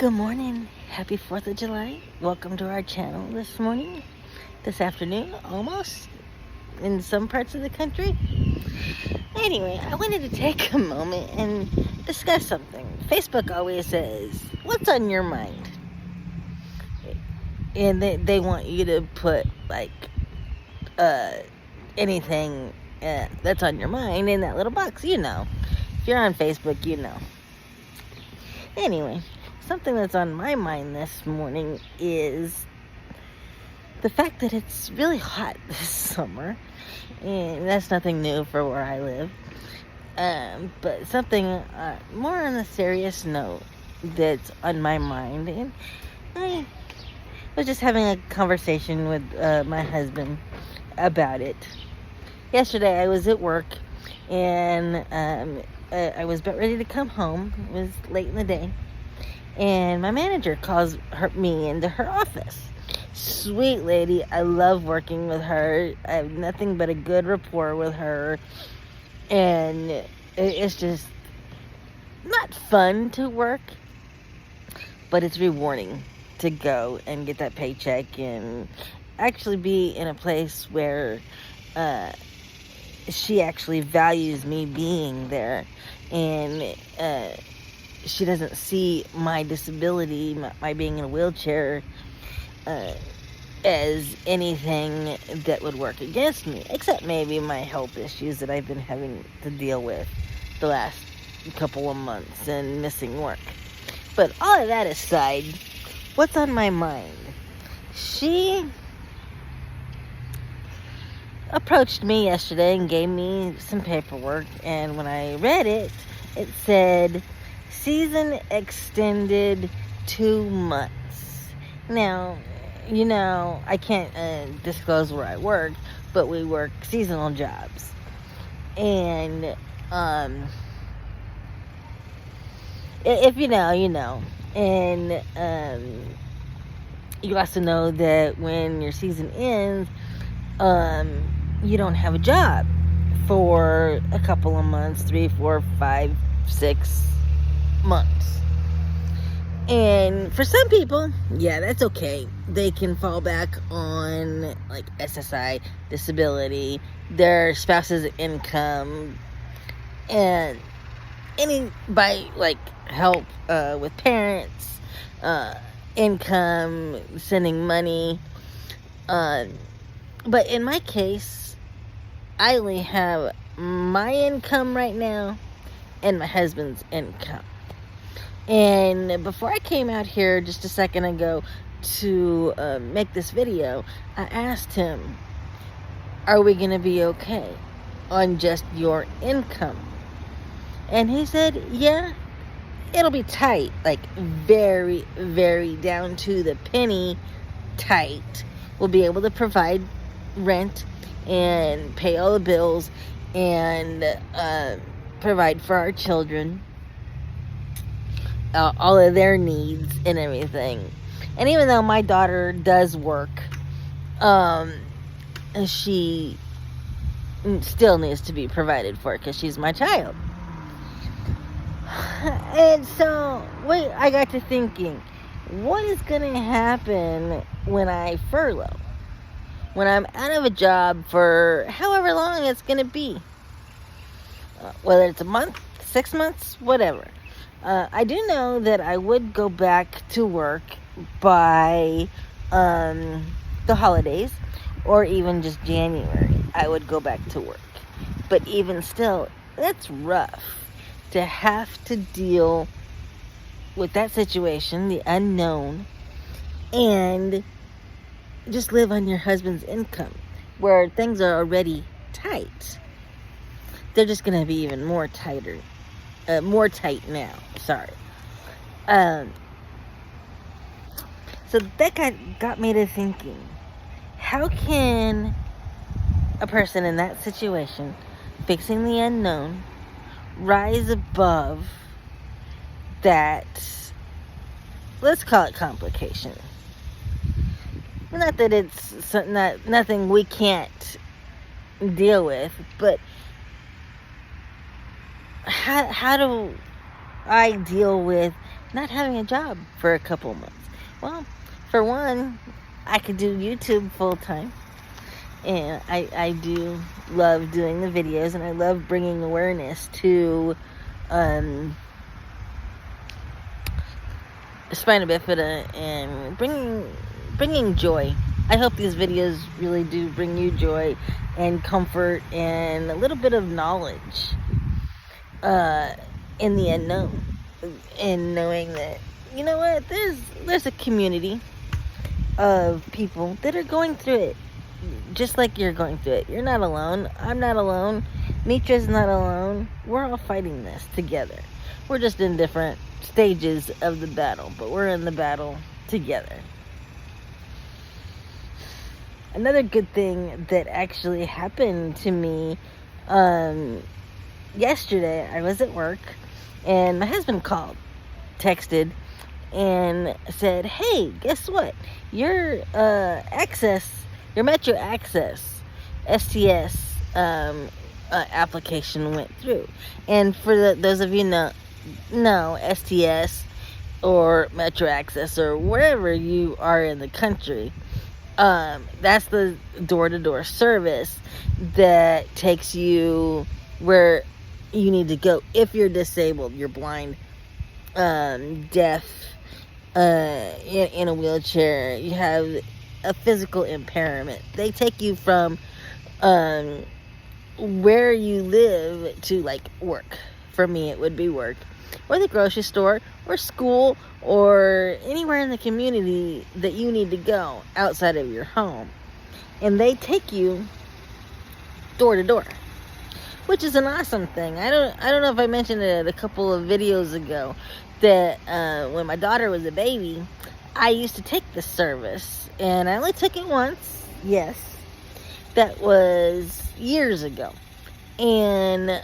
Good morning. Happy 4th of July. Welcome to our channel this afternoon, almost, in some parts of the country. Anyway, I wanted to take a moment and discuss something. Facebook always says, what's on your mind? And they want you to put, anything that's on your mind in that little box, If you're on Facebook, Anyway, something that's on my mind this morning is the fact that it's really hot this summer, and that's nothing new for where I live. But something more on a serious note that's on my mind, and I was just having a conversation with my husband about it. Yesterday I was at work, and I was about ready to come home. It was late in the day, and my manager calls me into her office. Sweet lady, I love working with her. I have nothing but a good rapport with her, and it's just not fun to work, but it's rewarding to go and get that paycheck and actually be in a place where she actually values me being there, and she doesn't see my disability, my being in a wheelchair, as anything that would work against me, except maybe my health issues that I've been having to deal with the last couple of months and missing work. But all of that aside, what's on my mind? She approached me yesterday and gave me some paperwork, and when I read it, it said season extended 2 months. Now, I can't disclose where I work, but we work seasonal jobs, and if you know, and you also know that when your season ends, you don't have a job for a couple of months, 3, 4, 5, 6 months. And for some people, yeah, that's okay. They can fall back on SSI, disability, their spouse's income, and help with parents, income, sending money. But in my case, I only have my income right now and my husband's income. And before I came out here just a second ago to make this video, I asked him, are we going to be okay on just your income? And he said, yeah, it'll be tight, very, very down to the penny tight. We'll be able to provide rent and pay all the bills and provide for our children, all of their needs and everything. And even though my daughter does work, she still needs to be provided for because she's my child. And so I got to thinking, what is going to happen when I furlough? When I'm out of a job for however long it's going to be. Whether it's a month, 6 months, whatever. I do know that I would go back to work by the holidays, or even just January. I would go back to work. But even still, that's rough to have to deal with that situation, the unknown, and just live on your husband's income, where things are already tight. They're just going to be even more tight now. Sorry. So that got me to thinking, how can a person in that situation, facing the unknown, rise above that, let's call it complication? Not that it's nothing we can't deal with, but how do I deal with not having a job for a couple months. Well, for one, I could do YouTube full time. And I do love doing the videos, and I love bringing awareness to spina bifida and bringing joy. I hope these videos really do bring you joy and comfort and a little bit of knowledge in the unknown, and knowing that, you know what, there's a community of people that are going through it just like you're going through it. You're not alone. I'm not alone. Mitra's not alone. We're all fighting this together. We're just in different stages of the battle, but we're in the battle together. Another good thing that actually happened to me yesterday, I was at work, and my husband texted, and said, hey, guess what? Your Metro Access STS application went through. And for those of you know STS or Metro Access or wherever you are in the country, that's the door-to-door service that takes you where you need to go if you're disabled, you're blind, deaf, in a wheelchair, you have a physical impairment. They take you from where you live to, like, work. For me, it would be work, or the grocery store, or school, or anywhere in the community that you need to go outside of your home. And they take you door to door, which is an awesome thing. I don't know if I mentioned it a couple of videos ago, that when my daughter was a baby, I used to take this service, and I only took it once. Yes, that was years ago. And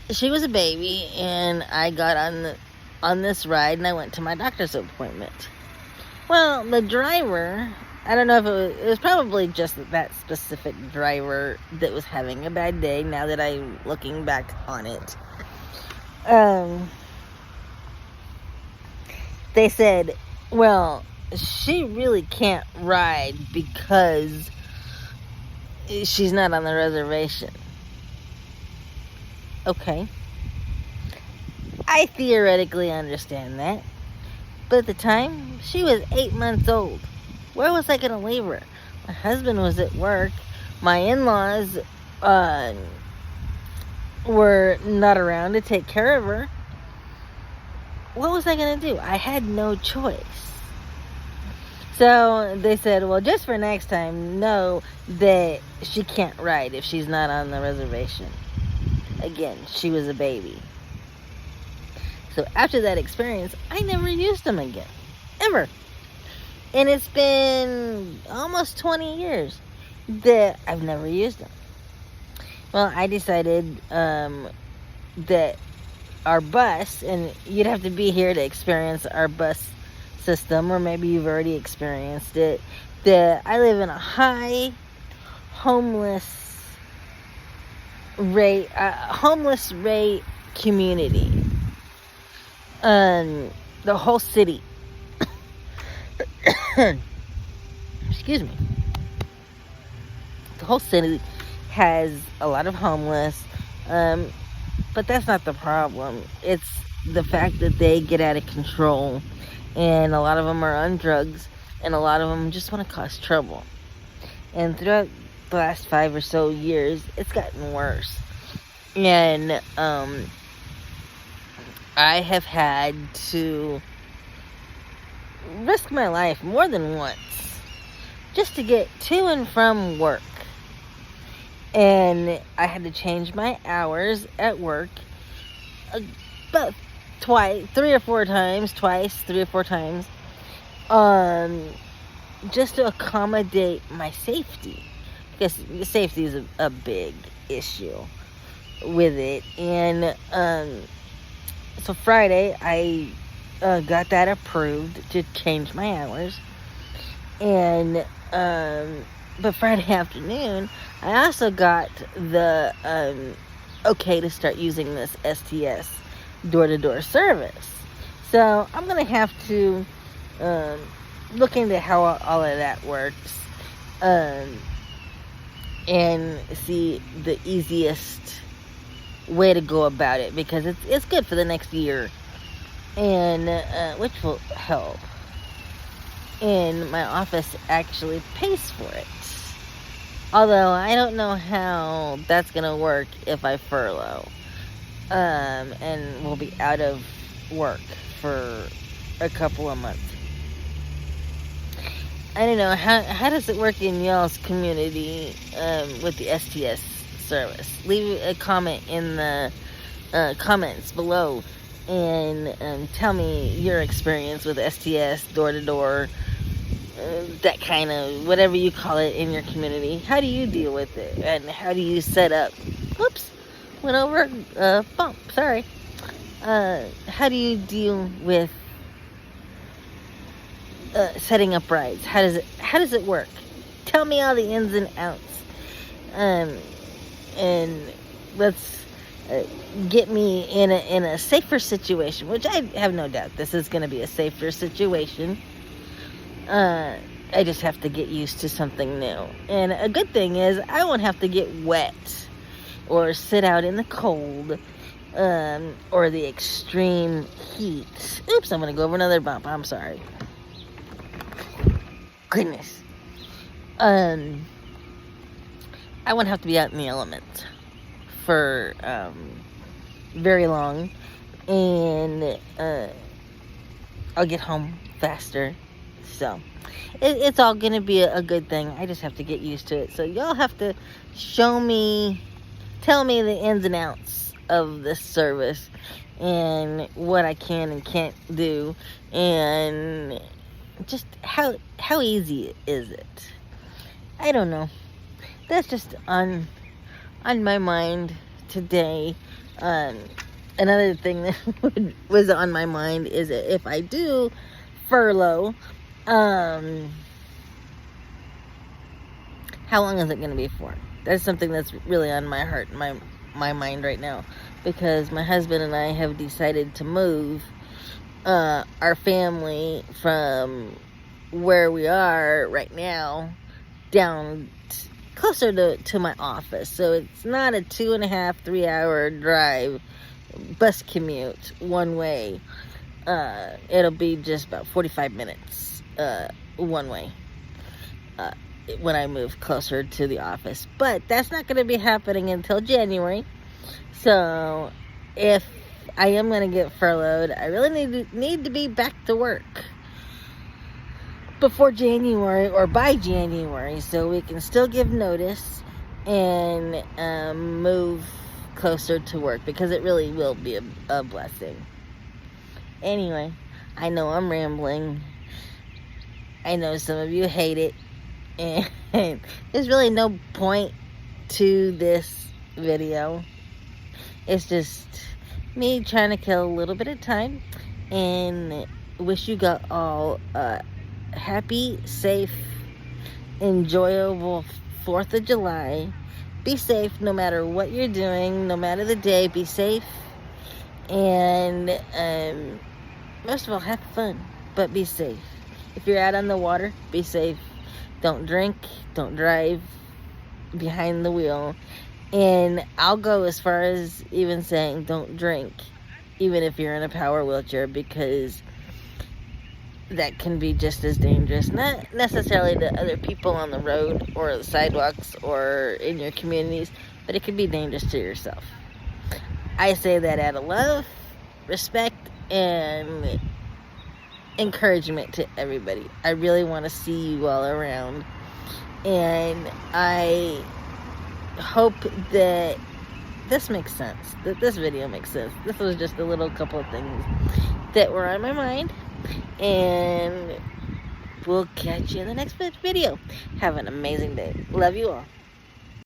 she was a baby, and I got on this ride, and I went to my doctor's appointment. Well, the driver, I don't know if it was probably just that specific driver that was having a bad day, now that I'm looking back on it. They said, well, she really can't ride because she's not on the reservation. Okay. I theoretically understand that. But at the time, she was 8 months old. Where was I going to leave her? My husband was at work. My in-laws were not around to take care of her. What was I going to do? I had no choice. So they said, well, just for next time, know that she can't ride if she's not on the reservation. Again, she was a baby. So after that experience, I never used them again. Ever. And it's been almost 20 years that I've never used them. Well, I decided that our bus, and you'd have to be here to experience our bus system, or maybe you've already experienced it, that I live in a high homeless rate community. The whole city, excuse me, the whole city has a lot of homeless, but that's not the problem. It's the fact that they get out of control, and a lot of them are on drugs, and a lot of them just want to cause trouble. And throughout the last 5 or so years, it's gotten worse. And I have had to risk my life more than once just to get to and from work. And I had to change my hours at work about 3 or 4 times, just to accommodate my safety, because safety is a big issue with it. And so Friday I got that approved to change my hours, and but Friday afternoon I also got the okay to start using this STS door-to-door service. So I'm going to have to look into how all of that works and see the easiest way to go about it, because it's good for the next year, and which will help. And my office actually pays for it. Although I don't know how that's gonna work if I furlough, and will be out of work for a couple of months. I don't know, how does it work in y'all's community with the STS service? Leave a comment in the comments below and tell me your experience with STS, door-to-door, that kind of, whatever you call it in your community. How do you deal with it? And how do you set up? Whoops, went over bump, sorry. How do you deal with setting up rides? How does it work? Tell me all the ins and outs, and let's get me in a safer situation, which I have no doubt this is going to be a safer situation. I just have to get used to something new, and a good thing is I won't have to get wet or sit out in the cold, or the extreme heat. Oops, I'm going to go over another bump. I'm sorry. Goodness. I won't have to be out in the elements for very long, and I'll get home faster. So it's all gonna be a good thing. I just have to get used to it. So y'all have to tell me the ins and outs of this service and what I can and can't do, and just how easy is it? I don't know. That's just on my mind today. Another thing that was on my mind is that if I do furlough, how long is it going to be for? That's something that's really on my heart, my mind right now, because my husband and I have decided to move our family from where we are right now down closer to my office. So it's not a 2.5, 3 hour drive, bus commute one way. It'll be just about 45 minutes one way when I move closer to the office. But that's not going to be happening until January. So if I am going to get furloughed, I really need to be back to work before January or by January, so we can still give notice and move closer to work, because it really will be a blessing. Anyway, I know I'm rambling. I know some of you hate it, and there's really no point to this video. It's just me trying to kill a little bit of time, and wish you got all happy, safe, enjoyable 4th of July. Be safe no matter what you're doing, no matter the day. Be safe, and most of all, have fun, but be safe. If you're out on the water, be safe. Don't drink, don't drive behind the wheel, and I'll go as far as even saying don't drink, even if you're in a power wheelchair, because that can be just as dangerous. Not necessarily to other people on the road or the sidewalks or in your communities, but it can be dangerous to yourself. I say that out of love, respect, and encouragement to everybody. I really want to see you all around, and I hope that this makes sense, that this video makes sense. This was just a little couple of things that were on my mind, and we'll catch you in the next video. Have an amazing day. Love you all.